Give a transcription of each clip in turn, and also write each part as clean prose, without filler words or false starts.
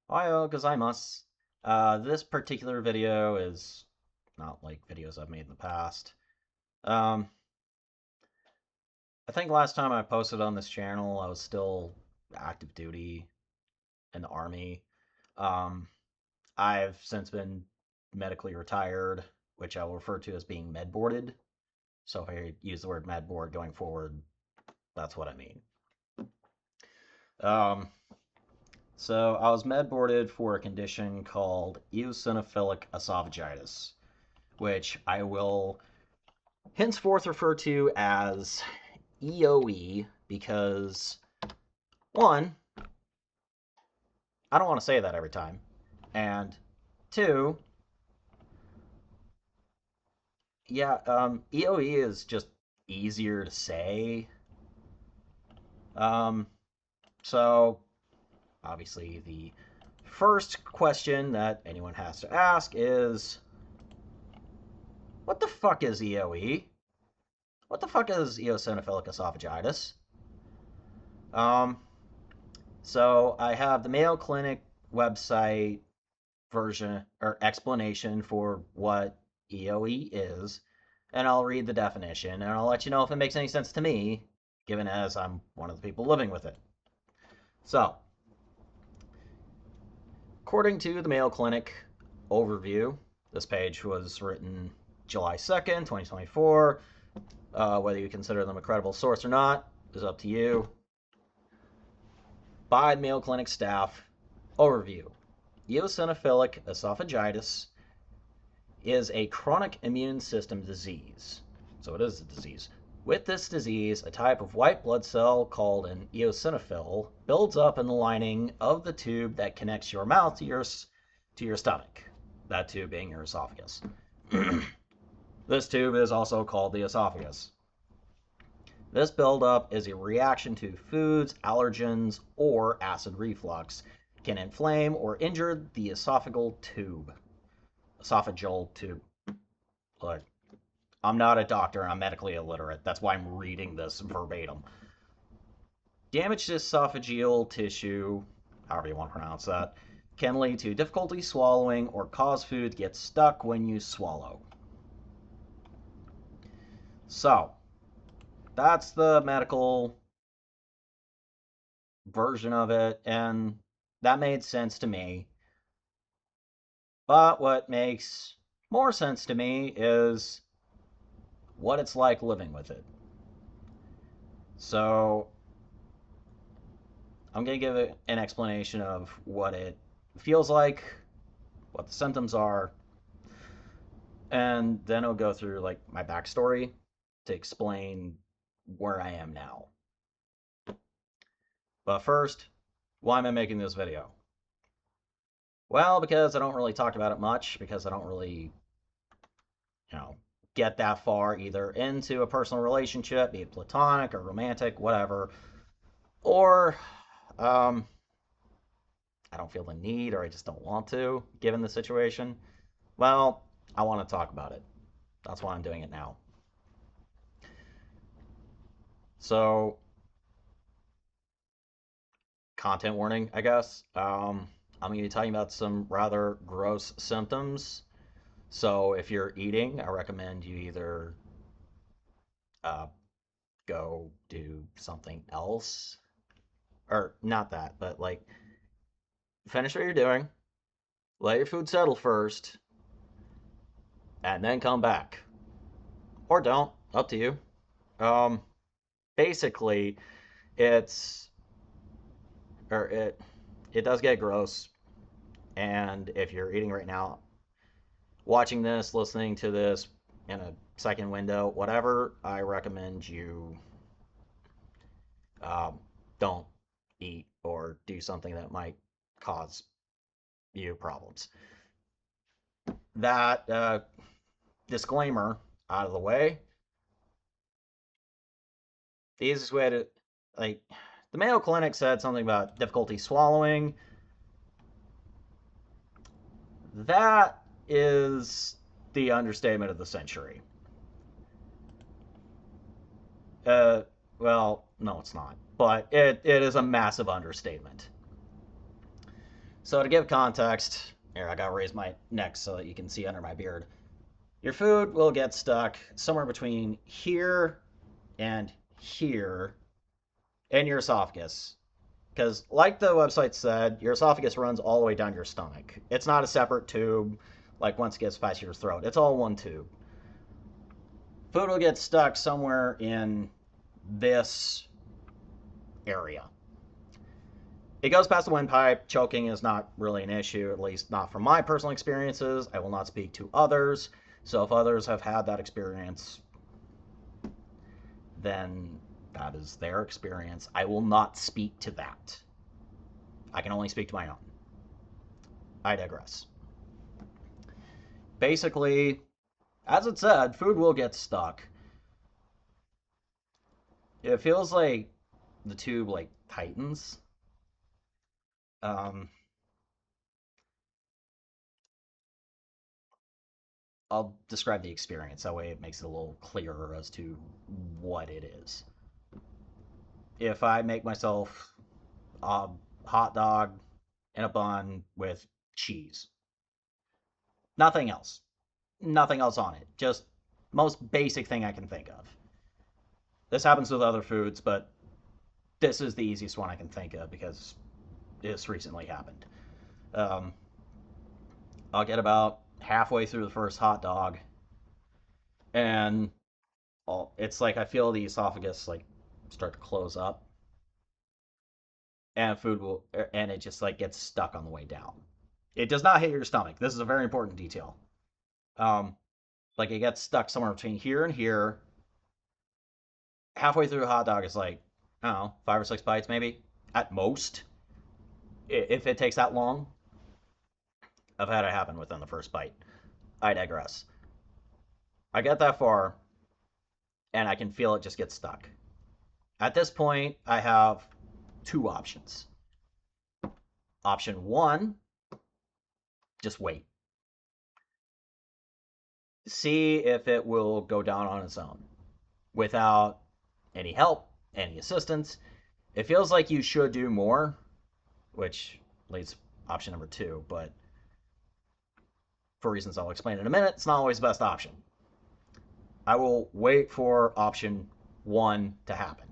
Ohio gozaimasu. This particular video is not like videos I've made in the past. Um, I think last time I posted on this channel, I was still active duty in the Army. Um, I've since been medically retired, which I will refer to as being medboarded. So if I use the word medboard going forward, that's what I mean. Um, so I was medboarded for a condition called eosinophilic esophagitis, which I will henceforth refer to as EoE because, one, I don't want to say that every time, and two, yeah, EoE is just easier to say. Um, so, obviously, the first question that anyone has to ask is, what the fuck is EoE? What the fuck is eosinophilic esophagitis? Um, so I have the Mayo Clinic website version or explanation for what EoE is, and I'll read the definition and I'll let you know if it makes any sense to me, given as I'm one of the people living with it. So, according to the Mayo Clinic overview, this page was written July 2nd, 2024. Whether you consider them a credible source or not is up to you. By the Mayo Clinic staff, overview. Eosinophilic esophagitis is a chronic immune system disease. So it is a disease. With this disease, a type of white blood cell called an eosinophil builds up in the lining of the tube that connects your mouth to your stomach, that tube being your esophagus. This tube is also called the esophagus. This buildup is a reaction to foods, allergens, or acid reflux, can inflame or injure the esophageal tube. Look, I'm not a doctor, I'm medically illiterate. That's why I'm reading this verbatim. Damage to esophageal tissue, however you want to pronounce that, can lead to difficulty swallowing or cause food to get stuck when you swallow. So, that's the medical version of it, and that made sense to me. But what makes more sense to me is what it's like living with it. So, I'm going to give it an explanation of what it feels like, what the symptoms are, and then I'll go through like my backstory to explain where I am now. But first, why am I making this video? Well, because I don't really talk about it much, because I don't really, get that far either into a personal relationship, be it platonic or romantic, whatever, or um, I don't feel the need or I just don't want to, given the situation. Well, I want to talk about it. That's why I'm doing it now. So, content warning, I guess. I'm going to be talking about some rather gross symptoms. So, if you're eating, I recommend you either uh, go do something else, or not that, but like finish what you're doing, let your food settle first, and then come back. Or don't, up to you. Um, Basically, it's or it does get gross, and if you're eating right now, watching this, listening to this in a second window, whatever, I recommend you don't eat or do something that might cause you problems. That disclaimer out of the way, the easiest way to, like, the Mayo Clinic said something about difficulty swallowing. That is the understatement of the century. Uh, well, no, it's not, but it is a massive understatement. So to give context, here I gotta raise my neck so that you can see under my beard. Your food will get stuck somewhere between here and here in your esophagus. Because, like the website said, your esophagus runs all the way down your stomach. It's not a separate tube, like once it gets past your throat. It's all one tube. Food will get stuck somewhere in this area. It goes past the windpipe. Choking is not really an issue, at least not from my personal experiences. I will not speak to others. So if others have had that experience, then that is their experience. I will not speak to that. I can only speak to my own. I digress. Basically, as it said, food will get stuck. It feels like the tube like tightens. Um, I'll describe the experience. That way it makes it a little clearer as to what it is. If I make myself a hot dog in a bun with cheese, nothing else. Nothing else on it. Just most basic thing I can think of. This happens with other foods, but this is the easiest one I can think of because this recently happened. Um, I'll get about halfway through the first hot dog, and it's like I feel the esophagus like start to close up, and food will, and it just like gets stuck on the way down. It does not hit your stomach. This is a very important detail. Um, like it gets stuck somewhere between here and here. Halfway through a hot dog is like, I don't know, 5 or 6 bites maybe at most. If it takes that long, I've had it happen within the first bite. I digress. I get that far, and I can feel it just get stuck. At this point, I have two options. Option one, just wait. See if it will go down on its own without any help, any assistance. It feels like you should do more, which leads option number two, but for reasons I'll explain in a minute, it's not always the best option. I will wait for option one to happen.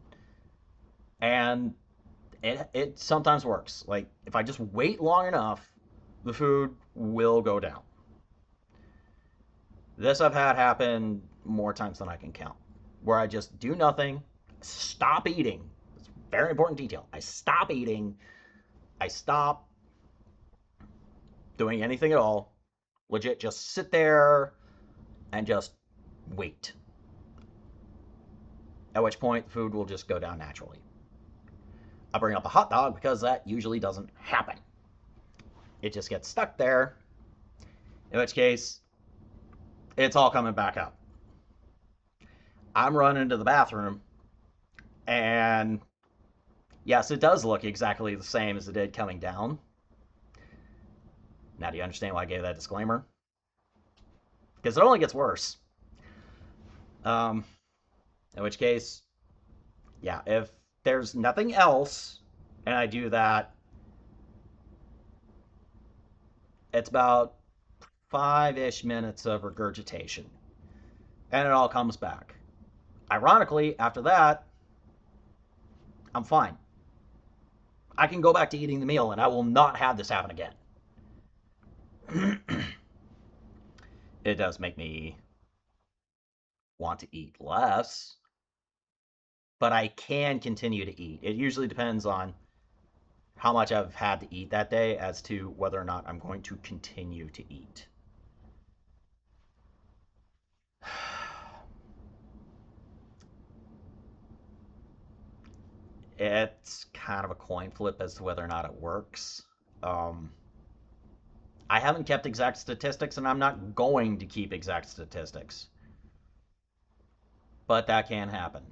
And it sometimes works. Like, if I just wait long enough, the food will go down. This I've had happen more times than I can count, where I just do nothing, stop eating. It's a very important detail. I stop eating, I stop doing anything at all, legit just sit there and just wait. At which point, the food will just go down naturally. I bring up a hot dog because that usually doesn't happen. It just gets stuck there, in which case, it's all coming back up. I'm running to the bathroom, and yes, it does look exactly the same as it did coming down. Now, do you understand why I gave that disclaimer? Because it only gets worse. In which case, yeah, if there's nothing else, and I do that, it's about 5-ish minutes of regurgitation, and it all comes back. Ironically, after that, I'm fine. I can go back to eating the meal, and I will not have this happen again. It does make me want to eat less, but I can continue to eat. It usually depends on how much I've had to eat that day as to whether or not I'm going to continue to eat. It's kind of a coin flip as to whether or not it works. Um, I haven't kept exact statistics, and I'm not going to keep exact statistics, but that can happen.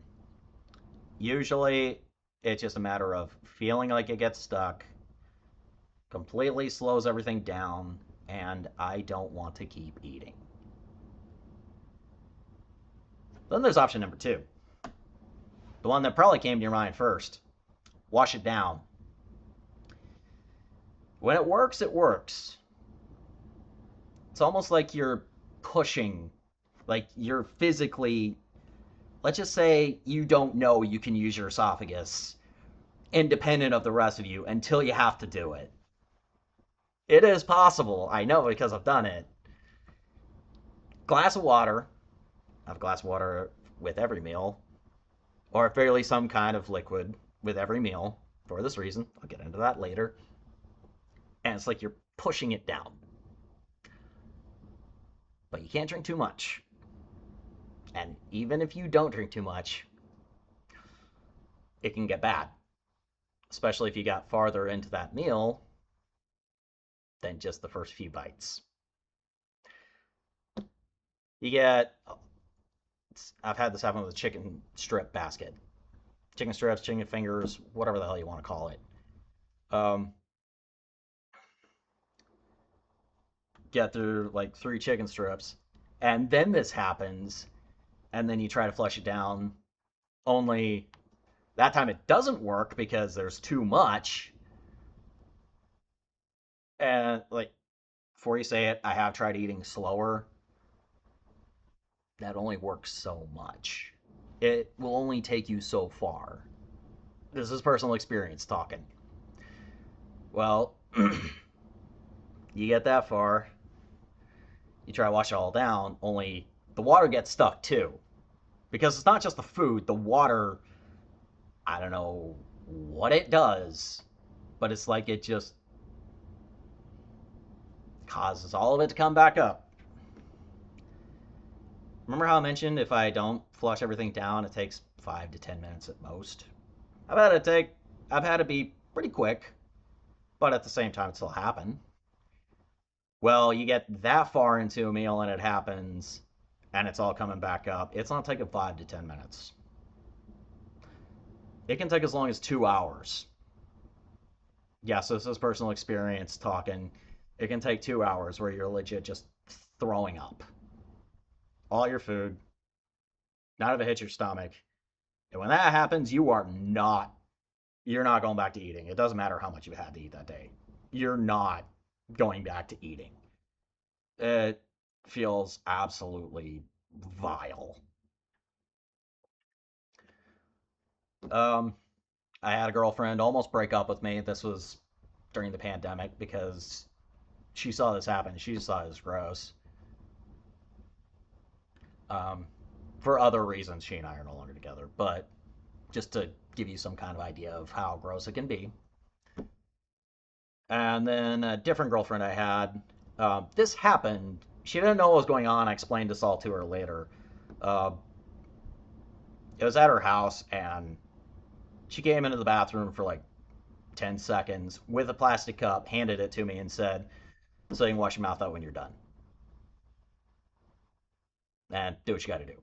Usually, it's just a matter of feeling like it gets stuck, completely slows everything down, and I don't want to keep eating. Then there's option number two, the one that probably came to your mind first. Wash it down. When it works, it works. It's almost like you're pushing, like you're physically, let's just say you don't know you can use your esophagus independent of the rest of you until you have to do it. It is possible. I know because I've done it. Glass of water. I have a glass of water with every meal, or fairly some kind of liquid with every meal for this reason. I'll get into that later. And it's like you're pushing it down. But you can't drink too much. And even if you don't drink too much, it can get bad, especially if you got farther into that meal than just the first few bites. You get, I've had this happen with a chicken strip basket. Chicken strips, chicken fingers, whatever the hell you want to call it. Um, get through like 3 chicken strips, and then this happens, and then you try to flush it down. Only that time it doesn't work because there's too much. And like, before you say it, I have tried eating slower. That only works so much. It will only take you so far. This is personal experience talking. Well, you get that far, you try to wash it all down, only the water gets stuck too. Because it's not just the food, the water, I don't know what it does, but it's like it just causes all of it to come back up. Remember how I mentioned if I don't flush everything down, it takes 5 to 10 minutes at most? I've had it be pretty quick, but at the same time, it still happen. Well, you get that far into a meal and it happens, and it's all coming back up. It's not taking 5 to 10 minutes. It can take as long as 2 hours. Yes, this is personal experience talking. It can take 2 hours where you're legit just throwing up all your food. None of it hits your stomach. And when that happens, you're not going back to eating. It doesn't matter how much you've had to eat that day. You're not going back to eating. It feels absolutely vile. Um, I had a girlfriend almost break up with me. This was during the pandemic because she saw this happen. She just thought it was gross. Um, for other reasons, she and I are no longer together, but just to give you some kind of idea of how gross it can be. And then a different girlfriend I had, this happened. She didn't know what was going on. I explained this all to her later. Uh, it was at her house, and she came into the bathroom for like 10 seconds with a plastic cup, handed it to me, and said, "So you can wash your mouth out when you're done. And do what you got to do."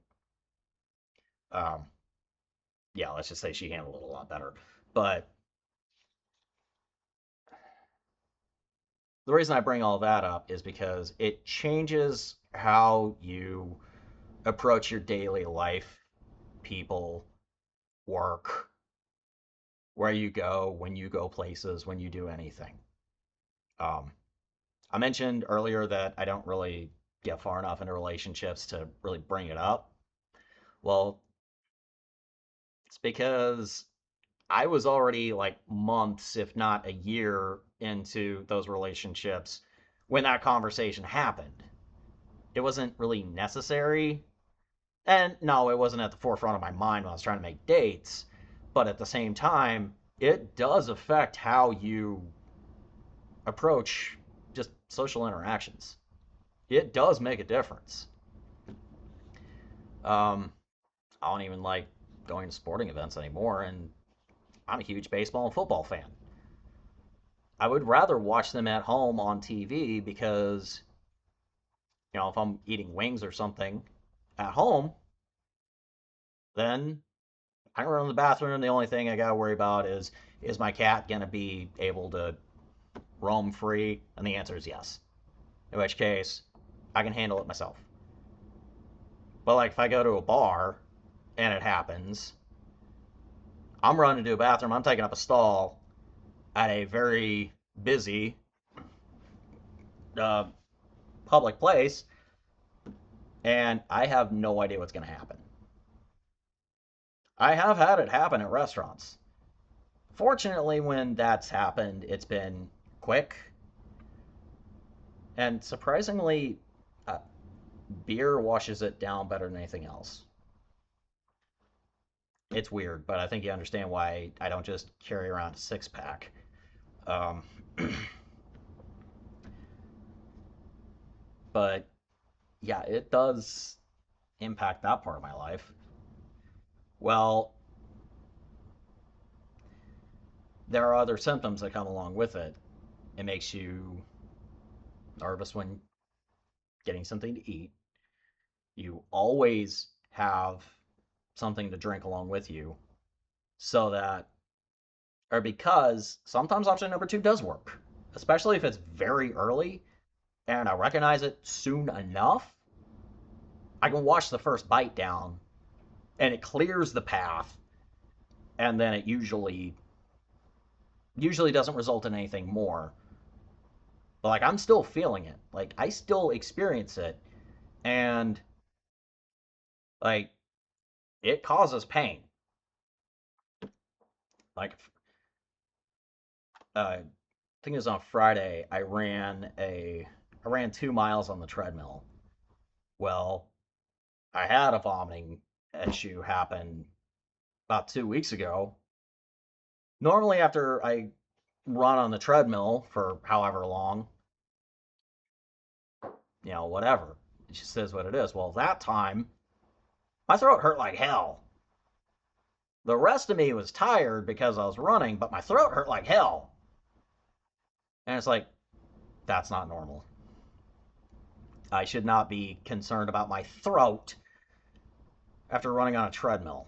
Um, yeah, let's just say she handled it a lot better. But the reason I bring all that up is because it changes how you approach your daily life, people, work, where you go, when you go places, when you do anything. Um, I mentioned earlier that I don't really get far enough into relationships to really bring it up. Well, it's because I was already like months, if not a year, into those relationships when that conversation happened. It wasn't really necessary. And no, it wasn't at the forefront of my mind when I was trying to make dates. But at the same time, it does affect how you approach just social interactions. It does make a difference. Um, I don't even like going to sporting events anymore, and I'm a huge baseball and football fan. I would rather watch them at home on TV because, if I'm eating wings or something at home, then I run to the bathroom. The only thing I got to worry about is my cat going to be able to roam free? And the answer is yes. In which case, I can handle it myself. But like if I go to a bar and it happens, I'm running to a bathroom, I'm taking up a stall at a very busy uh, public place, and I have no idea what's going to happen. I have had it happen at restaurants. Fortunately, when that's happened, it's been quick, and surprisingly, uh, beer washes it down better than anything else. It's weird, but I think you understand why I don't just carry around a six pack. Um, but yeah, it does impact that part of my life. Well, there are other symptoms that come along with it. It makes you nervous when getting something to eat. You always have something to drink along with you so that, or because sometimes option number two does work, especially if it's very early and I recognize it soon enough. I can wash the first bite down and it clears the path, and then it usually doesn't result in anything more. But like I'm still feeling it. Like I still experience it, and like it causes pain. Like I think it was on Friday. I ran 2 miles on the treadmill. Well, I had a vomiting issue happen about 2 weeks ago. Normally, after I run on the treadmill for however long, whatever. It just says what it is. Well, that time, my throat hurt like hell. The rest of me was tired because I was running, but my throat hurt like hell. And it's like, that's not normal. I should not be concerned about my throat after running on a treadmill.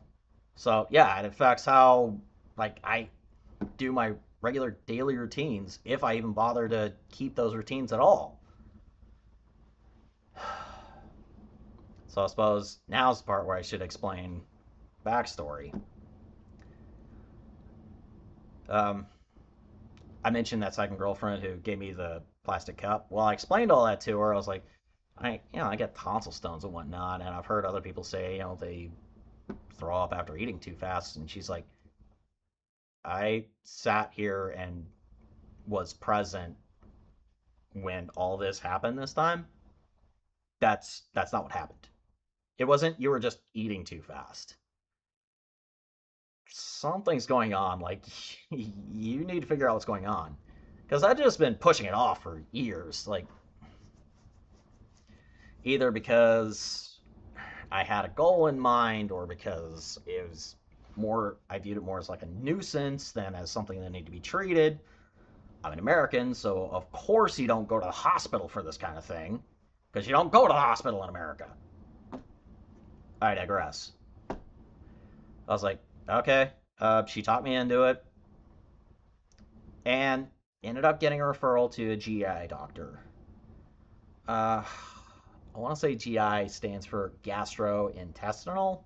So, yeah, it affects how, like, I do my regular daily routines, if I even bother to keep those routines at all. So, I suppose now's the part where I should explain backstory. Um, I mentioned that second girlfriend who gave me the plastic cup. Well, I explained all that to her. I was like, I get tonsil stones and whatnot, and I've heard other people say, they throw up after eating too fast. And she's like, I sat here and was present when all this happened this time. That's not what happened. It wasn't you were just eating too fast. Something's going on. Like you need to figure out what's going on. Because I've just been pushing it off for years. Like either because I had a goal in mind or because it was more, I viewed it more as like a nuisance than as something that needed to be treated. I'm an American, so of course you don't go to the hospital for this kind of thing because you don't go to the hospital in America. I digress. I was like, okay. She talked me into it and ended up getting a referral to a GI doctor. I want to say GI stands for gastrointestinal.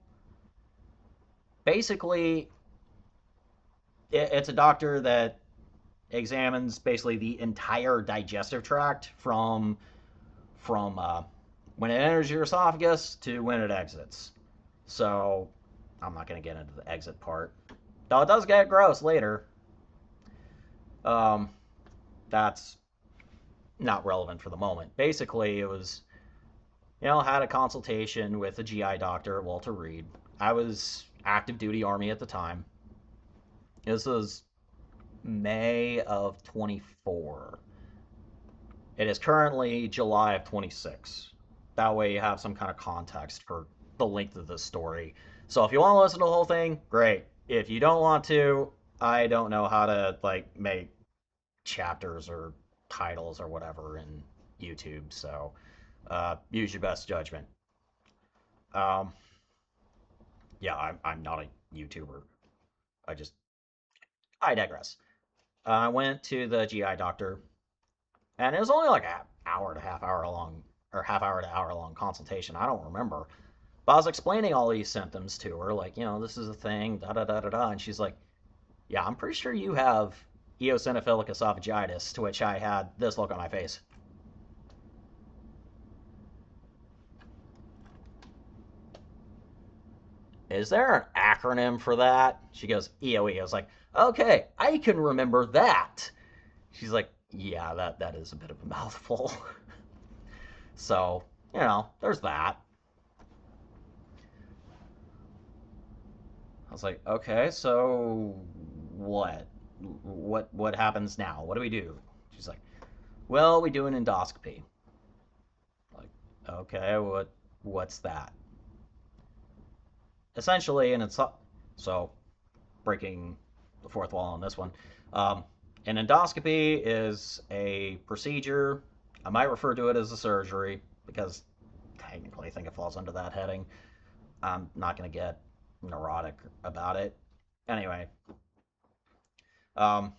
Basically, it's a doctor that examines basically the entire digestive tract from when it enters your esophagus to when it exits. So I'm not going to get into the exit part, though it does get gross later. Um, that's not relevant for the moment. Basically, it was had a consultation with a GI doctor, Walter Reed. I was active duty Army at the time. This was May of 24. It is currently July of 26. That way you have some kind of context for the length of this story. So if you want to listen to the whole thing, great. If you don't want to, I don't know how to make chapters or titles or whatever in YouTube. So use your best judgment. Um, yeah, I'm not a YouTuber. I just I digress. I went to the GI doctor, and it was only like an hour to half hour long, or half hour to hour long consultation. I don't remember, but I was explaining all these symptoms to her, like this is a thing, da da da da da, and she's like, "Yeah, I'm pretty sure you have eosinophilic esophagitis." To which I had this look on my face. is there an acronym for that? She goes, EoE. I was like, okay, I can remember that. She's like, yeah, that is a bit of a mouthful. So, there's that. I was like, okay, so what? What happens now? What do we do? She's like, well, we do an endoscopy. Like, okay, what's that? Essentially, and it's so breaking the fourth wall on this one. Um, an endoscopy is a procedure. I might refer to it as a surgery because technically I think it falls under that heading. I'm not going to get neurotic about it. Anyway, um,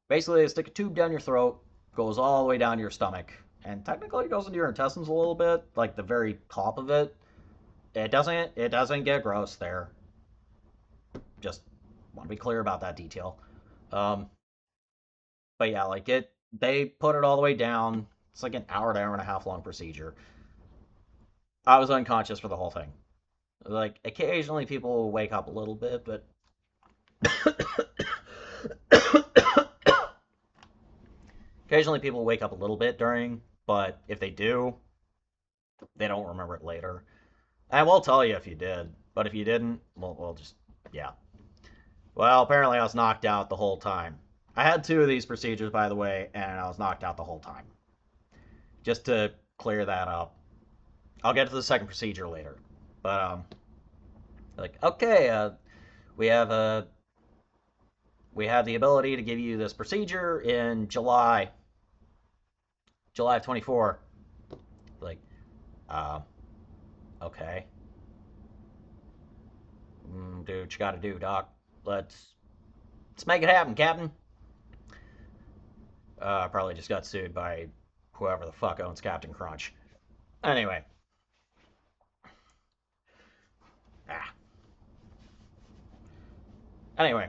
basically, they stick a tube down your throat, goes all the way down to your stomach, and technically it goes into your intestines a little bit, like the very top of it. It doesn't get gross there. Just want to be clear about that detail. Um, but yeah, like they put it all the way down. It's like an hour to hour and a half long procedure. I was unconscious for the whole thing. Like occasionally people will wake up a little bit, but occasionally people wake up a little bit during. But if they do, they don't remember it later. I will tell you if you did, but if you didn't, we'll just yeah. Well, apparently I was knocked out the whole time. I had two of these procedures, by the way, and I was knocked out the whole time. Just to clear that up. I'll get to the second procedure later. But like okay, we have a we have the ability to give you this procedure in July of 24. Like, uh, okay, do what you got to do, doc. Let's make it happen, Captain. I probably just got sued by whoever the fuck owns Captain Crunch. Anyway, ah. Anyway,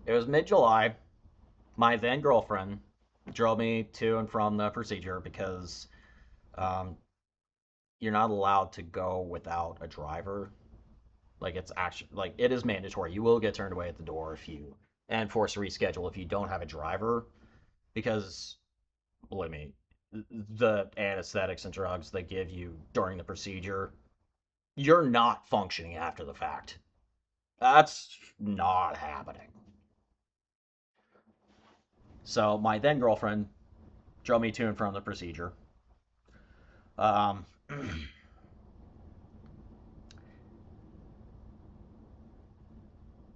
it was mid-July. My then girlfriend drove me to and from the procedure because um, you're not allowed to go without a driver. Like it's actually like it is mandatory. You will get turned away at the door if you and forced to reschedule if you don't have a driver because believe me, the anesthetics and drugs they give you during the procedure, you're not functioning after the fact. That's not happening. So my then girlfriend drove me to and from the procedure. Um,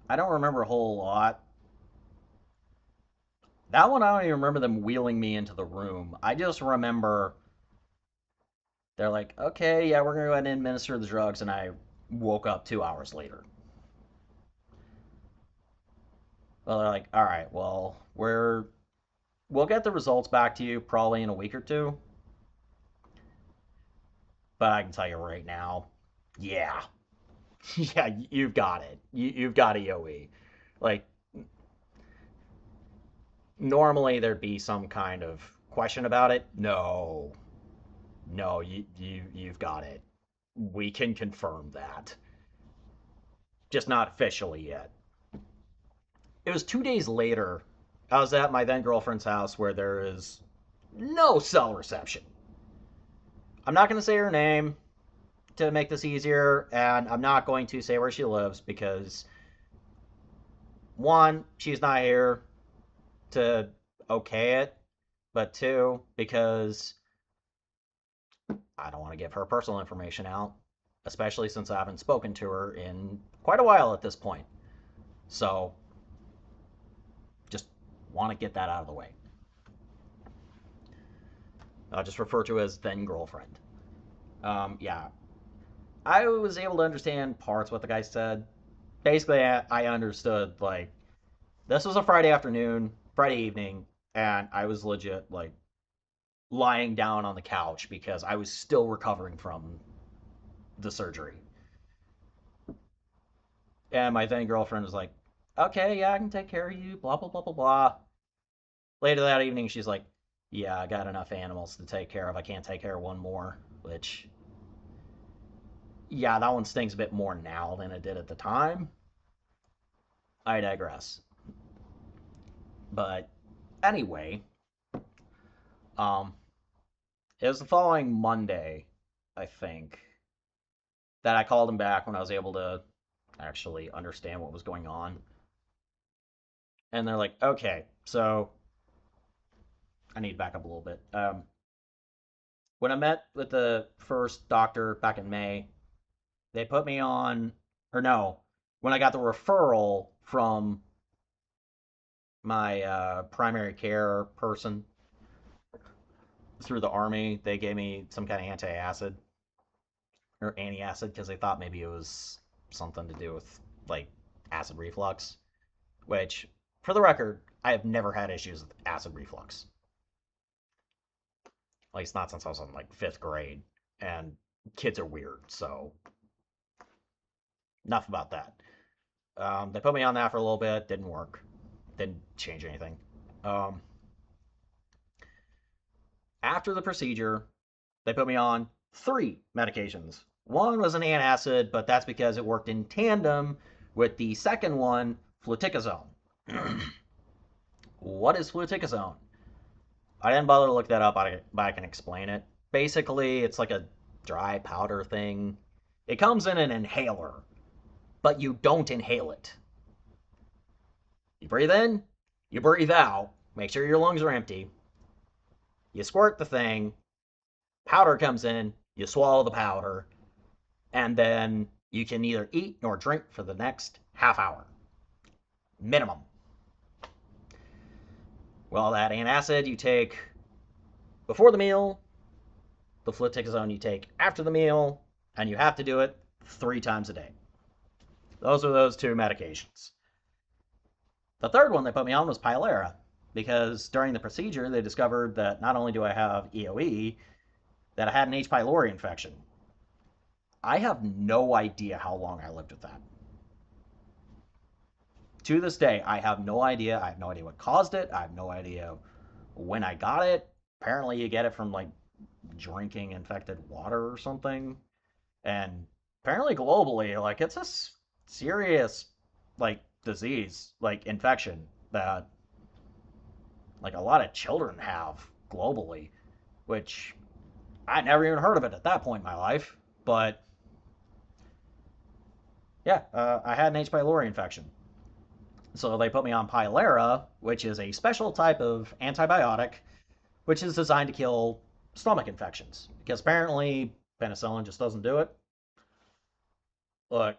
I don't remember a whole lot. That one, I don't even remember them wheeling me into the room. I just remember they're like, okay, yeah, we're going to go ahead and administer the drugs. And I woke up 2 hours later. Well, they're like, all right, well, we'll get the results back to you probably in a week or two. But I can tell you right now, yeah, yeah, you've got it. You've got EoE. Like, normally there'd be some kind of question about it. No, no, you've got it. We can confirm that. Just not officially yet. It was 2 days later. I was at my then girlfriend's house where there is no cell reception. I'm not going to say her name to make this easier, and I'm not going to say where she lives because, one, she's not here to okay it, but two, because I don't want to give her personal information out, especially since I haven't spoken to her in quite a while at this point. So, just want to get that out of the way. I'll just refer to her as then girlfriend. Yeah, I was able to understand parts of what the guy said. Basically, I understood like this was a Friday afternoon, Friday evening, and I was legit like lying down on the couch because I was still recovering from the surgery. And my then girlfriend was like, okay, yeah, I can take care of you, blah, blah, blah, blah, blah. Later that evening, she's like, Yeah, I got enough animals to take care of. I can't take care of one more, which, yeah, that one stings a bit more now than it did at the time. I digress. But anyway, um, it was the following Monday, I think, that I called him back when I was able to actually understand what was going on. And they're like, okay, so I need to back up a little bit. When I met with the first doctor back in May, they put me on, or no, when I got the referral from my primary care person through the army, they gave me some kind of anti-acid or antacid because they thought maybe it was something to do with like acid reflux. Which, for the record, I have never had issues with acid reflux. At least not since I was in like fifth grade. And kids are weird, so enough about that. They put me on that for a little bit, didn't work, didn't change anything. Um, After the procedure, they put me on three medications. One was an antacid, but that's because it worked in tandem with the second one, fluticasone. What is fluticasone? I didn't bother to look that up, but I can explain it. Basically, it's like a dry powder thing. It comes in an inhaler, but you don't inhale it. You breathe in, you breathe out, make sure your lungs are empty. You squirt the thing, powder comes in, you swallow the powder, and then you can neither eat nor drink for the next half hour. Minimum. Well, that antacid you take before the meal, the fluticasone you take after the meal, and you have to do it 3 times a day. Those are those two medications. The third one they put me on was Pylera because during the procedure they discovered that not only do I have EoE, that I had an H. pylori infection. I have no idea how long I lived with that. To this day, I have no idea. I have no idea what caused it. I have no idea when I got it. Apparently, you get it from like drinking infected water or something. And apparently, globally, like it's a serious like disease, like infection that like a lot of children have globally, which I never even heard of it at that point in my life. But yeah, I had an H. pylori infection. So they put me on Pylera, which is a special type of antibiotic, which is designed to kill stomach infections. Because apparently penicillin just doesn't do it. Look,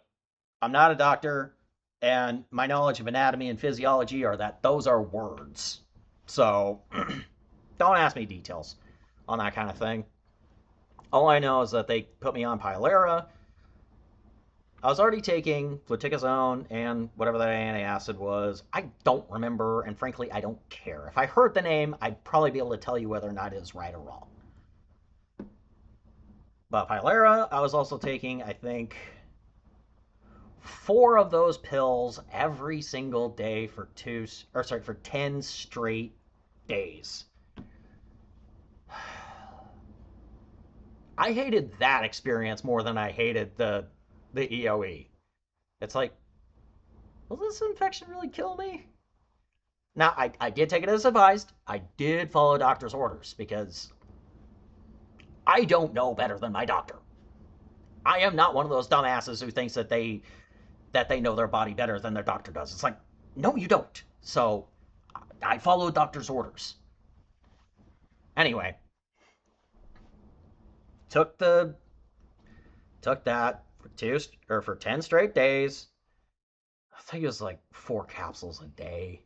I'm not a doctor, and my knowledge of anatomy and physiology are that those are words. So don't ask me details on that kind of thing. All I know is that they put me on Pylera. I was already taking fluticasone and whatever that antacid was. I don't remember, and frankly, I don't care. If I heard the name, I'd probably be able to tell you whether or not it is right or wrong. But Pylera, I was also taking, I think, 4 of those pills every single day for 10 straight days. I hated that experience more than I hated the EoE. It's like, will this infection really kill me? Now, I did take it as advised. I did follow doctor's orders because I don't know better than my doctor. I am not one of those dumbasses who thinks that they know their body better than their doctor does. It's like, no, you don't. So I followed doctor's orders. Anyway, took the took that for 10 straight days. I think it was like 4 capsules a day.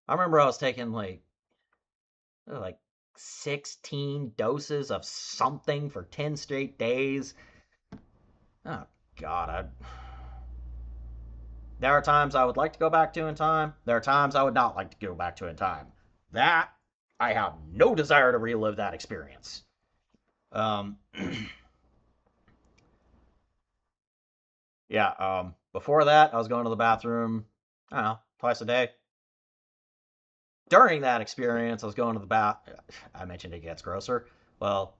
I remember I was taking like 16 doses of something for 10 straight days. Oh God, there are times I would like to go back to in time. There are times I would not like to go back to in time. That I have no desire to relive that experience. Um, yeah. Before that, I was going to the bathroom. I don't know, twice a day. During that experience, I was going to the bath. I mentioned it gets grosser. Well,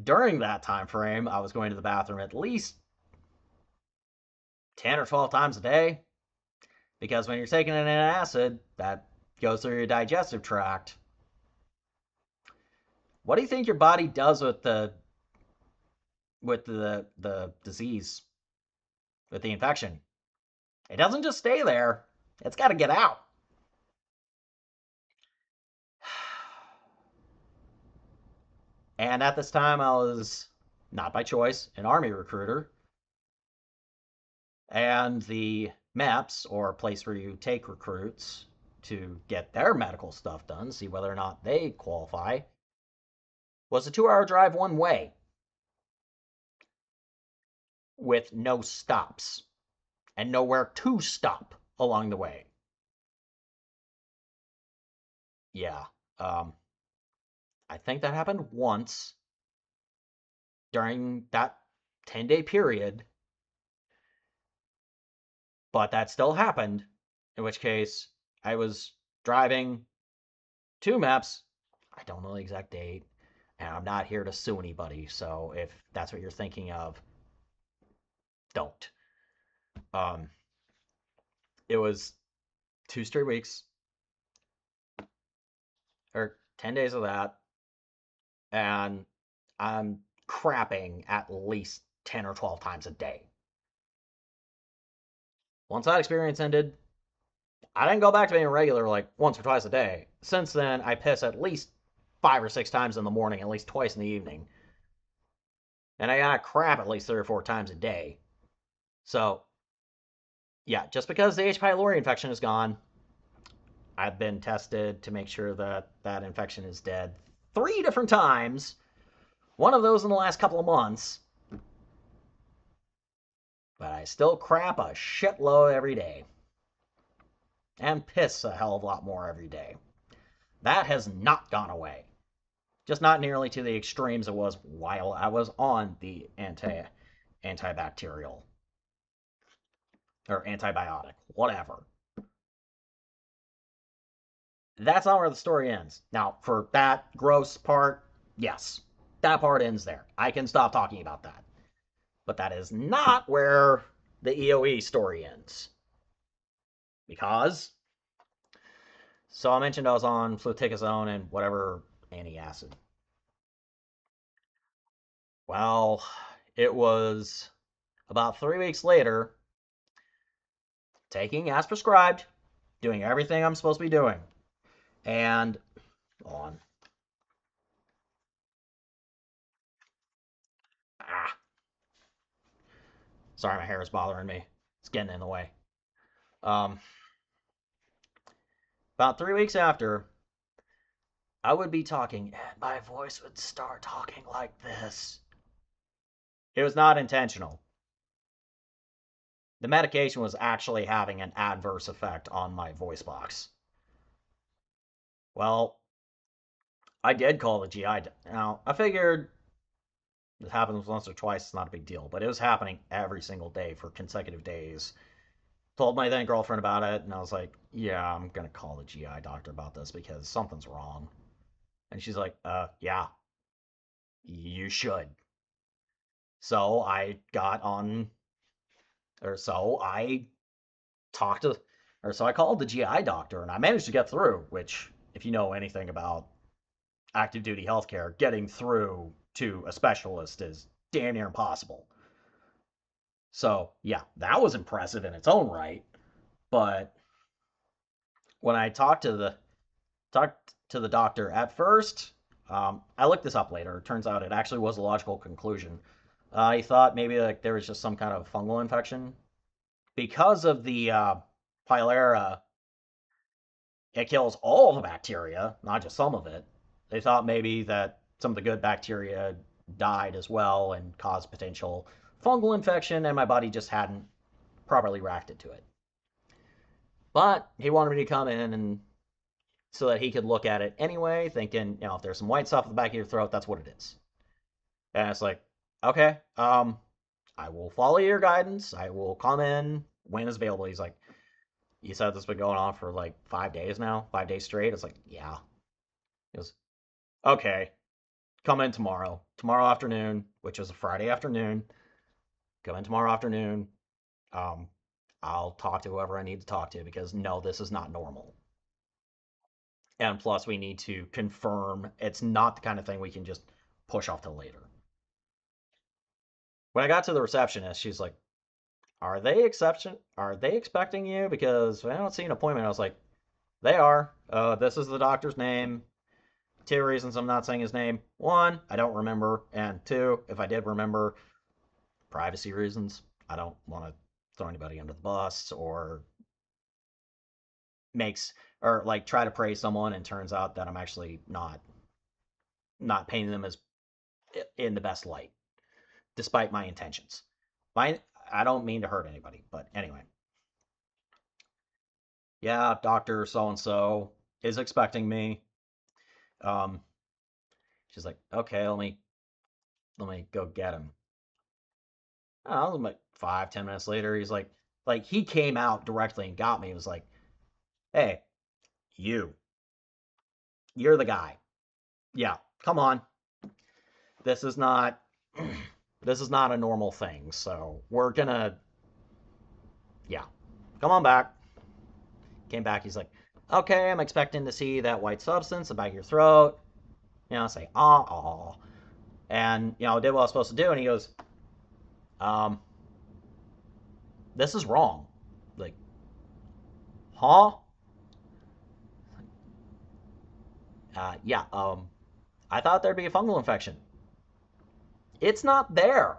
during that time frame, I was going to the bathroom at least 10 or 12 times a day because when you're taking in an acid, that goes through your digestive tract. What do you think your body does with the disease, with the infection? It doesn't just stay there. It's got to get out. And at this time, I was, not by choice, an Army recruiter. And the MEPS, or place where you take recruits to get their medical stuff done, see whether or not they qualify, was a 2 hour drive one way with no stops and nowhere to stop along the way. Yeah. I think that happened once during that 10-day period, but that still happened, in which case I was driving to MEPS. I don't know the exact date, and I'm not here to sue anybody, so if that's what you're thinking of, don't. Um, it was 2 straight weeks, or 10 days of that, and I'm crapping at least 10 or 12 times a day. Once that experience ended, I didn't go back to being regular like once or twice a day. Since then, I piss at least 5 or 6 times in the morning, at least twice in the evening. And I gotta crap at least 3 or 4 times a day. So, yeah, just because the H. pylori infection is gone, I've been tested to make sure that that infection is dead 3 different times. One of those in the last couple of months. But I still crap a shitload every day. And piss a hell of a lot more every day. That has not gone away. Just not nearly to the extremes it was while I was on the antibacterial or antibiotic, whatever. That's not where the story ends. Now, for that gross part, yes, that part ends there. I can stop talking about that. But that is not where the EoE story ends. Because, so I mentioned I was on fluticasone and whatever antacid. Well, it was about 3 weeks later, taking as prescribed, doing everything I'm supposed to be doing. And on. Ah. Sorry, my hair is bothering me. It's getting in the way. Um, about 3 weeks after, I would be talking, and my voice would start talking like this. It was not intentional. The medication was actually having an adverse effect on my voice box. Well, I did call the GI. Now, I figured it happens once or twice, it's not a big deal, but it was happening every single day for consecutive days. Told my then girlfriend about it, and I was like, yeah, I'm gonna call the GI doctor about this because something's wrong. And she's like, yeah, you should. So I got on, or so I talked to, or so I called the GI doctor, and I managed to get through, which, if you know anything about active duty healthcare, getting through to a specialist is damn near impossible. So, yeah, that was impressive in its own right. But when I talked to the doctor at first, I looked this up later. It turns out it actually was a logical conclusion. He thought maybe like there was just some kind of fungal infection because of the pylera. It kills all the bacteria, not just some of it. They thought maybe that some of the good bacteria died as well and caused potential fungal infection, and my body just hadn't properly reacted to it. But he wanted me to come in and so that he could look at it anyway, thinking, if there's some white stuff at the back of your throat, that's what it is. And it's like, okay, I will follow your guidance. I will come in when it's available. He's like, You said this has been going on for like 5 days now, 5 days straight. It's like, yeah. He goes, okay, come in tomorrow. Tomorrow afternoon, which is a Friday afternoon. Come in tomorrow afternoon. Um, I'll talk to whoever I need to talk to because no, this is not normal. And plus, we need to confirm it's not the kind of thing we can just push off till later. When I got to the receptionist, she's like, Are they expecting you? Because I don't see an appointment." I was like, "They are. This is the doctor's name. Two reasons I'm not saying his name. One, I don't remember, and two, if I did remember, privacy reasons. I don't want to throw anybody under the bus or makes or like try to praise someone and turns out that I'm actually not painting them as in the best light, despite my intentions. My I don't mean to hurt anybody, but anyway, yeah, doctor so and so is expecting me. Um, she's like, okay, let me go get him. I was like 5, 10 minutes later, he's like he came out directly and got me. He was like, hey, you, you're the guy. Yeah, come on. This is not this is not a normal thing. So we're gonna yeah, come on back. Came back. He's like, okay, I'm expecting to see that white substance about your throat. I say, ah. And, did what I was supposed to do. And he goes, um, this is wrong. Like, huh? Yeah, I thought there'd be a fungal infection. It's not there.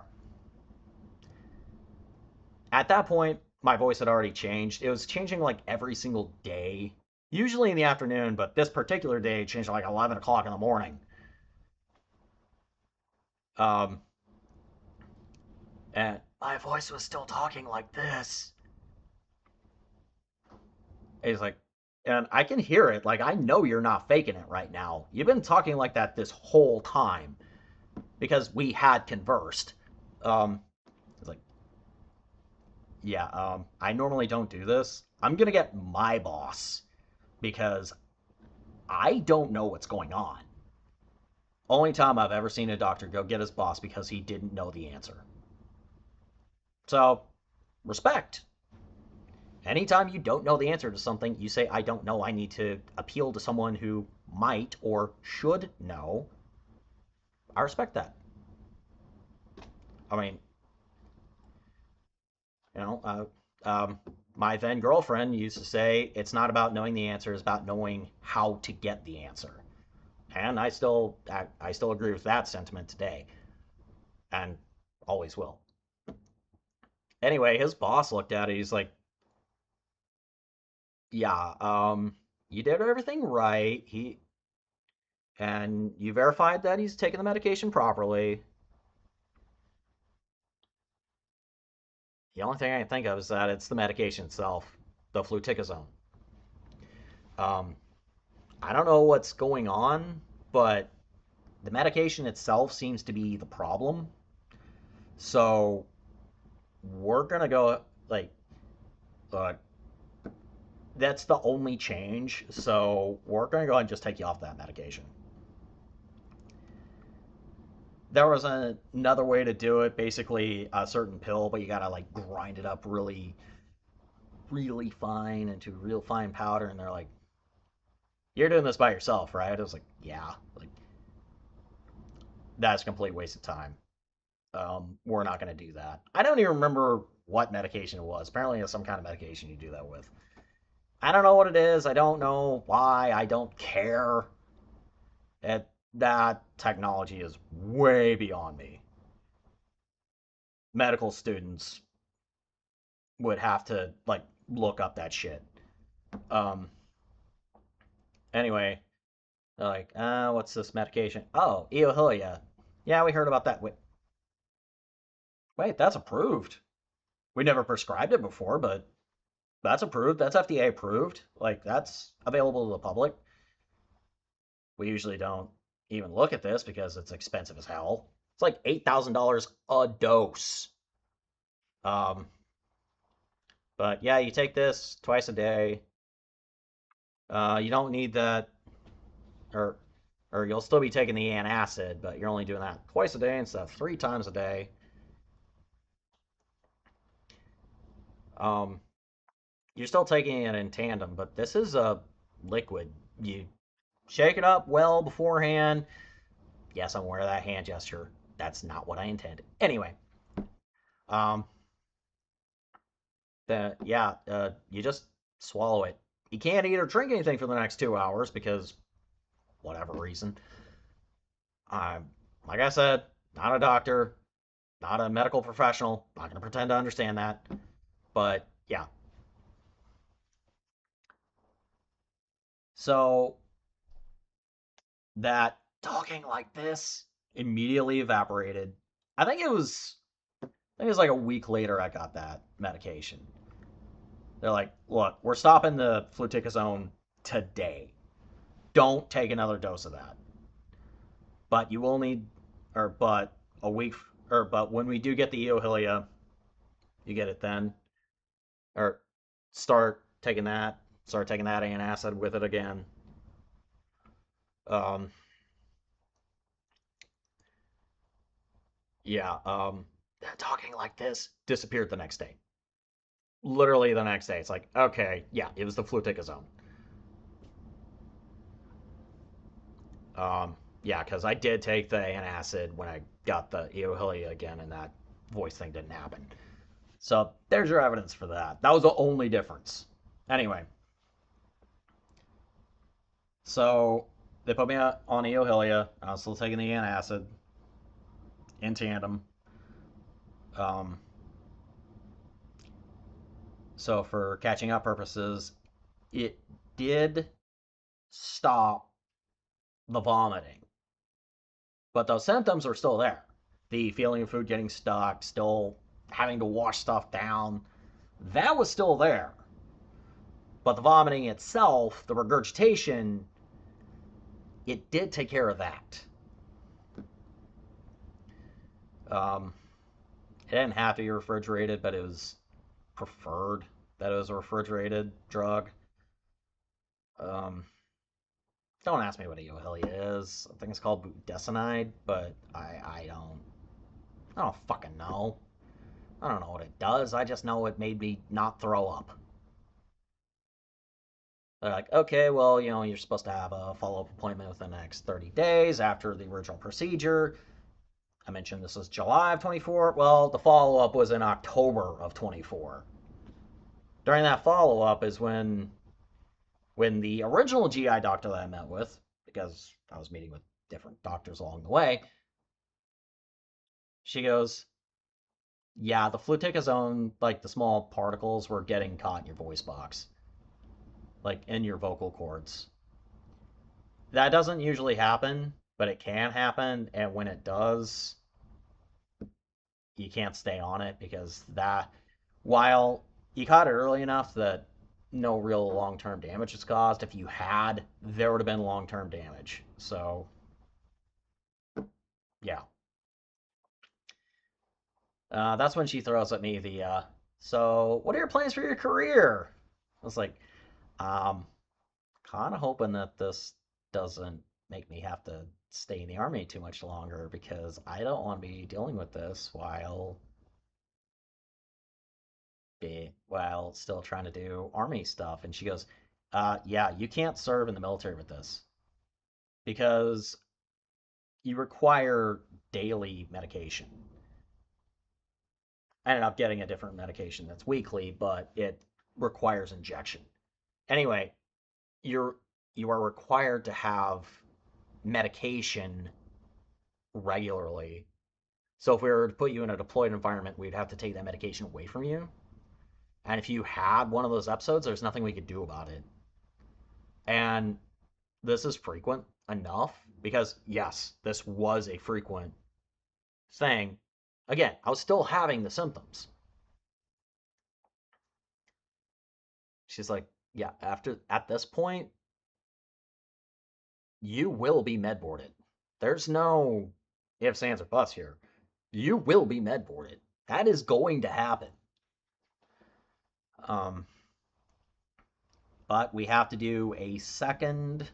At that point, my voice had already changed. It was changing like every single day, usually in the afternoon, but this particular day it changed like 11 o'clock in the morning. Um, and my voice was still talking like this. He's like, and I can hear it. Like, I know you're not faking it right now. You've been talking like that this whole time because we had conversed. He's like, yeah, I normally don't do this. I'm going to get my boss because I don't know what's going on. Only time I've ever seen a doctor go get his boss because he didn't know the answer. So, respect. Anytime you don't know the answer to something, you say, I don't know, I need to appeal to someone who might or should know. I respect that. I mean, you know, my then girlfriend used to say, it's not about knowing the answer, it's about knowing how to get the answer. And I still agree with that sentiment today and always will. Anyway, his boss looked at it. He's like, yeah, you did everything right. And you verified that he's taking the medication properly. The only thing I can think of is that it's the medication itself, the fluticasone. Um, I don't know what's going on, but the medication itself seems to be the problem. So we're gonna go like, uh, that's the only change. So we're gonna go ahead and just take you off that medication. There was another way to do it, basically a certain pill, but you gotta like grind it up really, really fine into real fine powder. And they're like, "You're doing this by yourself, right?" I was like, "Yeah." Like that's a complete waste of time. We're not gonna do that. I don't even remember what medication it was. Apparently, it's some kind of medication you do that with. I don't know what it is. I don't know why. I don't care. That technology is way beyond me. Medical students would have to like look up that shit. Um. Anyway, they're like, what's this medication? Oh, Eohilia. Yeah, we heard about that. Wait, that's approved. We never prescribed it before, but that's approved. That's FDA approved. Like that's available to the public. We usually don't even look at this because it's expensive as hell. It's like $8,000 a dose. Um, But yeah, you take this twice a day. You don't need that, or you'll still be taking the antacid, but you're only doing that twice a day instead of 3 times a day. Um, you're still taking it in tandem, but this is a liquid. You shake it up well beforehand. Yes, I'm aware of that hand gesture. That's not what I intended. Anyway, um, you just swallow it. You can't eat or drink anything for the next 2 hours because whatever reason. I'm, like I said, not a doctor, not a medical professional. Not going to pretend to understand that. But yeah. So that talking like this immediately evaporated. I think it was like a week later I got that medication. They're like, look, we're stopping the fluticasone today. Don't take another dose of that. But you will need, but a week, but when we do get the eohilia, you get it then. Or start taking that, antacid with it again. Um, yeah, talking like this disappeared the next day. Literally the next day. It's like, okay, yeah, it was the fluticasone. Yeah, because I did take the antacid when I got the eohilia again, and that voice thing didn't happen. So there's your evidence for that. That was the only difference. Anyway, so they put me on eohilia. I was still taking the antacid in tandem. Um, so for catching up purposes, it did stop the vomiting, but those symptoms are still there. The feeling of food getting stuck, still having to wash stuff down, that was still there. But the vomiting itself, the regurgitation, it did take care of that. Um, it didn't have to be refrigerated, but it was preferred that it was a refrigerated drug. Um, don't ask me what eohilia is. I think it's called budesonide, but I don't fucking know. I don't know what it does. I just know it made me not throw up. They're like, okay, well, you're supposed to have a follow up appointment within the next 30 days after the original procedure. I mentioned this was July of 24. Well, the follow up was in October of 24. During that follow up is when the original GI doctor that I met with, because I was meeting with different doctors along the way, she goes, yeah, the fluticasone, like the small particles were getting caught in your voice box, like in your vocal cords. That doesn't usually happen, but it can happen. And when it does, you can't stay on it because while you caught it early enough that no real long term damage is caused, if you had, there would have been long term damage. So, yeah. That's when she throws at me so what are your plans for your career? I was like, um, kind of hoping that this doesn't make me have to stay in the army too much longer because I don't want to be dealing with this while still trying to do army stuff. And she goes, yeah, you can't serve in the military with this because you require daily medication. I ended up getting a different medication that's weekly, but it requires injection. Anyway, you're you are required to have medication regularly. So if we were to put you in a deployed environment, we'd have to take that medication away from you. And if you had one of those episodes, there's nothing we could do about it. And this is frequent enough because, yes, this was a frequent thing. Again, I was still having the symptoms. She's like, yeah, at this point, you will be med boarded. There's no ifs, ands, or buts here. You will be med boarded. That is going to happen. Um, but we have to do a second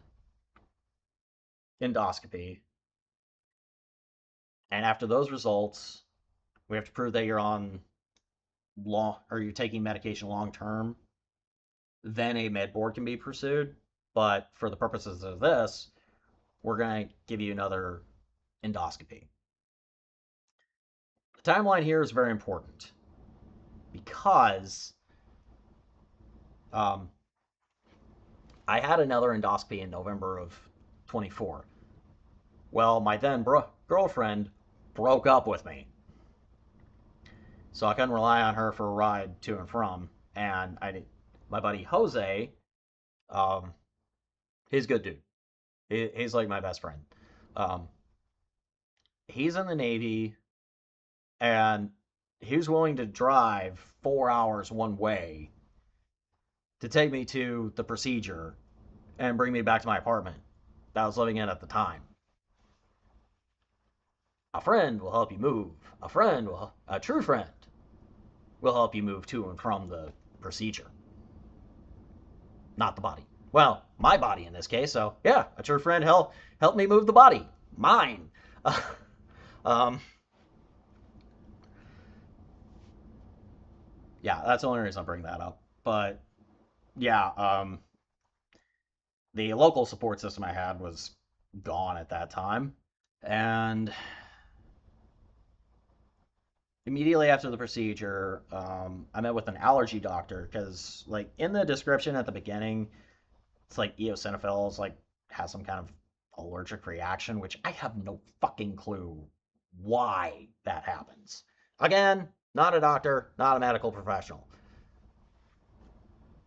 endoscopy. And after those results, we have to prove that you're on long or you're taking medication long term. Then a med board can be pursued. But for the purposes of this, we're going to give you another endoscopy. The timeline here is very important because um, I had another endoscopy in November of 24. Well, my then girlfriend broke up with me, so I couldn't rely on her for a ride to and from. And my buddy Jose, um, he's a good dude. He's like my best friend. Um, he's in the Navy, and he was willing to drive 4 hours one way to take me to the procedure and bring me back to my apartment that I was living in at the time. A friend will help you move. A true friend will help you move to and from the procedure, not the body. Well, my body in this case. So yeah, a true friend help me move the body, mine. um, yeah, that's the only reason I'm bringing that up. But yeah, the local support system I had was gone at that time, and immediately after the procedure, I met with an allergy doctor because, like, in the description at the beginning, it's like eosinophils like has some kind of allergic reaction, which I have no fucking clue why that happens. Again, not a doctor, not a medical professional,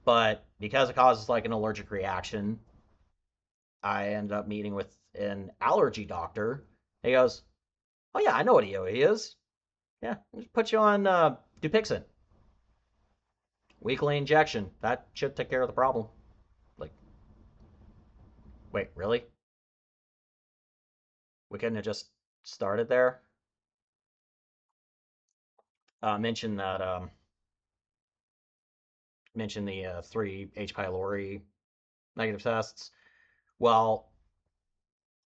but because it causes like an allergic reaction, I ended up meeting with an allergy doctor. He goes, "Oh yeah, I know what EoE is. Yeah, just put you on Dupixent, weekly injection. That should take care of the problem." Like, wait, really? We couldn't have just started there. Mention that. Mention the three H. pylori negative tests. Well,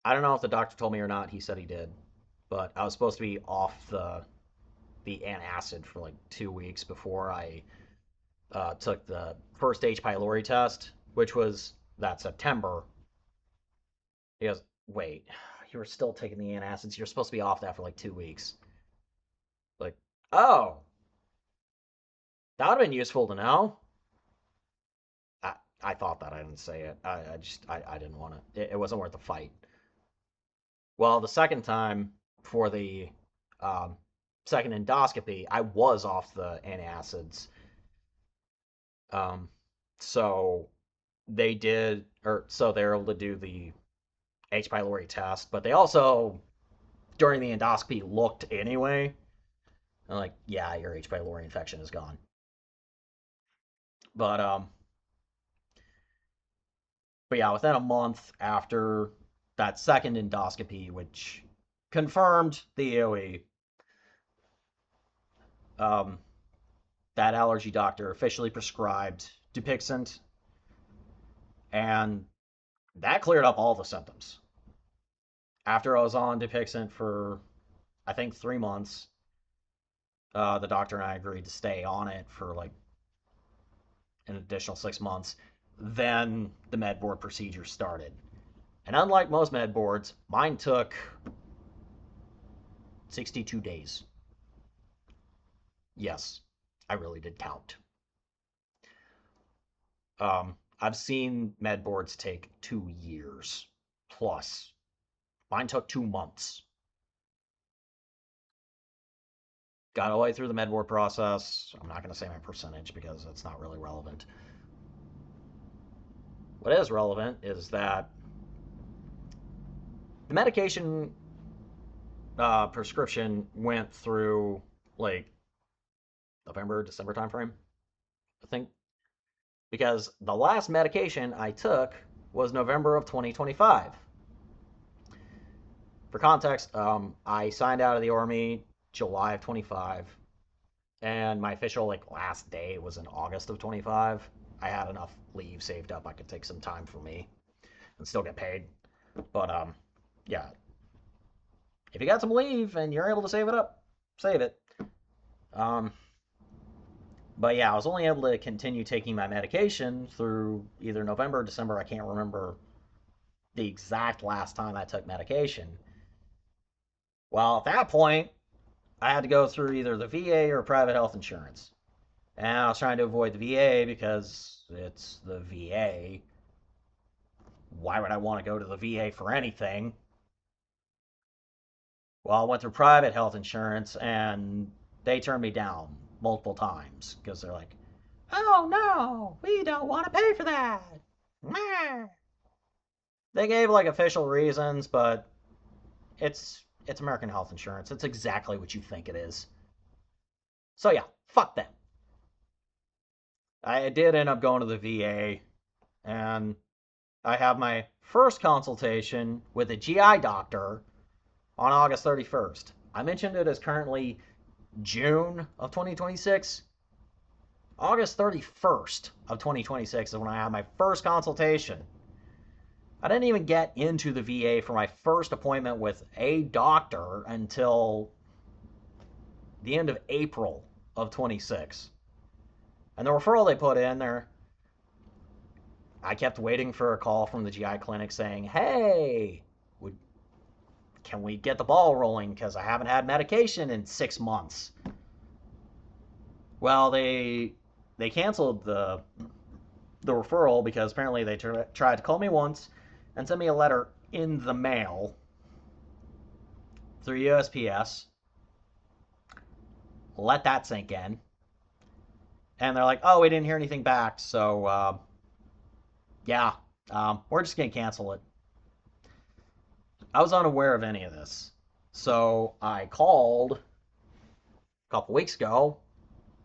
I don't know if the doctor told me or not. He said he did, but I was supposed to be off the antacid for like 2 weeks before I took the first H. pylori test, which was that September. He goes, "Wait, you were still taking the antacids. You're supposed to be off that for like 2 weeks." Like, oh, that would have been useful to know. I thought that. I didn't say it. I didn't want to. It wasn't worth the fight. Well, the second time for the um, second endoscopy, I was off the antacids. Um, so they were able to do the H. pylori test, but they also during the endoscopy looked anyway. I'm like, yeah, your H. pylori infection is gone. But but yeah, within a month after that second endoscopy, which confirmed the EoE, um, that allergy doctor officially prescribed Dupixent, and that cleared up all the symptoms. After I was on Dupixent for, I think, 3 months, the doctor and I agreed to stay on it for like an additional 6 months. Then the med board procedure started. And unlike most med boards, mine took 62 days. Yes, I really did count. I've seen med boards take 2 years plus. Mine took 2 months. Got all the way through the med board process. I'm not going to say my percentage because it's not really relevant. What is relevant is that the medication prescription went through like November, December timeframe, I think, because the last medication I took was November of 2025. For context, I signed out of the Army July of 25. And my official like last day was in August of 25. I had enough leave saved up. I could take some time for me and still get paid. But yeah, if you got some leave and you're able to save it up, save it. Um, but yeah, I was only able to continue taking my medication through either November or December. I can't remember the exact last time I took medication. Well, at that point, I had to go through either the VA or private health insurance. And I was trying to avoid the VA because it's the VA. Why would I want to go to the VA for anything? Well, I went through private health insurance and they turned me down multiple times because they're like, oh no, we don't want to pay for that. They gave like official reasons, but it's American health insurance. It's exactly what you think it is. So yeah, fuck them. I did end up going to the VA, and I have my first consultation with a GI doctor on August 31st. I mentioned it as currently June of 2026. August 31st of 2026 is when I had my first consultation. I didn't even get into the VA for my first appointment with a doctor until the end of April of 26. And the referral they put in there, I kept waiting for a call from the GI clinic saying, hey, would, can we get the ball rolling? Because I haven't had medication in 6 months. Well, they canceled the referral because apparently they tried to call me once and send me a letter in the mail through USPS. Let that sink in. And they're like, oh, we didn't hear anything back, so yeah, we're just going to cancel it. I was unaware of any of this. So I called a couple weeks ago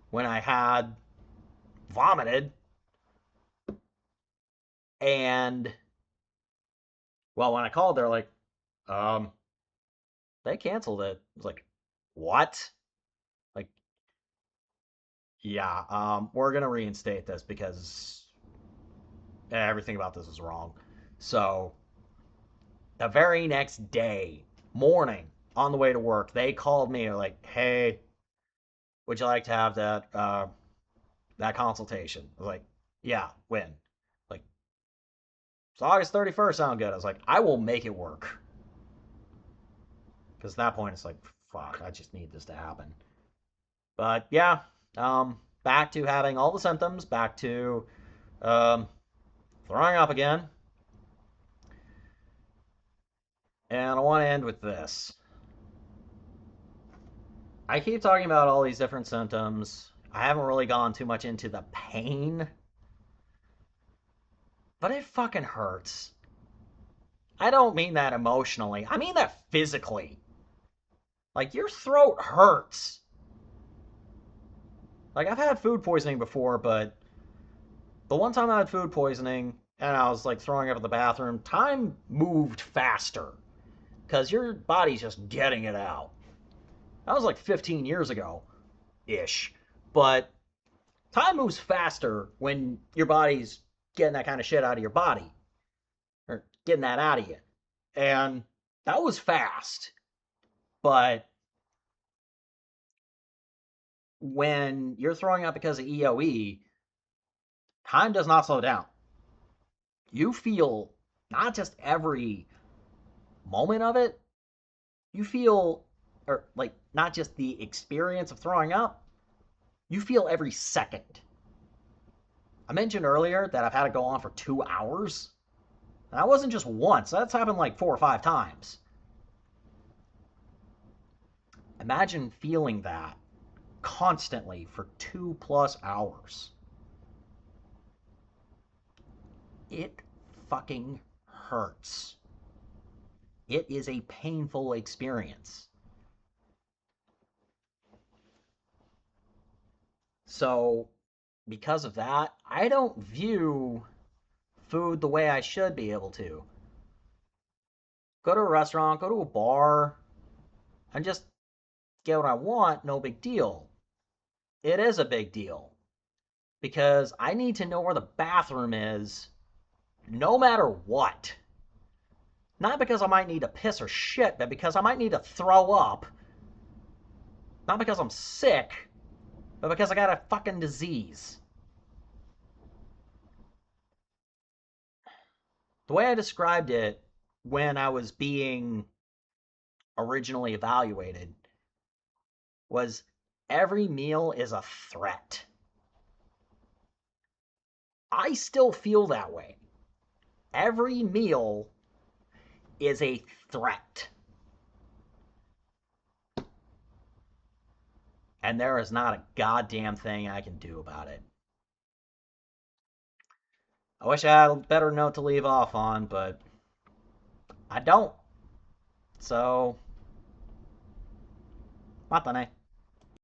when I had vomited, and well, when I called, they're like, um, they canceled it. I was like, what? Like, yeah, we're gonna reinstate this because everything about this is wrong. So the very next day, morning, on the way to work, they called me. They're like, hey, would you like to have that consultation? I was like, yeah, when? Like, it's August 31st. Sound good? I was like, I will make it work. Because at that point, it's like, fuck, I just need this to happen. But yeah, back to having all the symptoms, back to um, throwing up again. And I want to end with this. I keep talking about all these different symptoms. I haven't really gone too much into the pain, but it fucking hurts. I don't mean that emotionally. I mean that physically. Like, your throat hurts. Like, I've had food poisoning before, but the one time I had food poisoning and I was like throwing up in the bathroom, time moved faster because your body's just getting it out. That was like 15 years ago ish. But time moves faster when your body's getting that kind of shit out of your body or getting that out of you. And that was fast. But when you're throwing up because of EoE, time does not slow down. You feel not just every moment of it, you feel, or like not just the experience of throwing up, you feel every second. I mentioned earlier that I've had it go on for 2 hours. And that wasn't just once, that's happened like 4 or 5 times. Imagine feeling that constantly for 2+ hours. It fucking hurts. It is a painful experience. So, because of that, I don't view food the way I should be able to. Go to a restaurant, go to a bar, and just get what I want, no big deal. It is a big deal because I need to know where the bathroom is no matter what. Not because I might need to piss or shit, but because I might need to throw up. Not because I'm sick, but because I got a fucking disease. The way I described it when I was being originally evaluated was every meal is a threat. I still feel that way. Every meal is a threat. And there is not a goddamn thing I can do about it. I wish I had a better note to leave off on, but I don't. So, またね。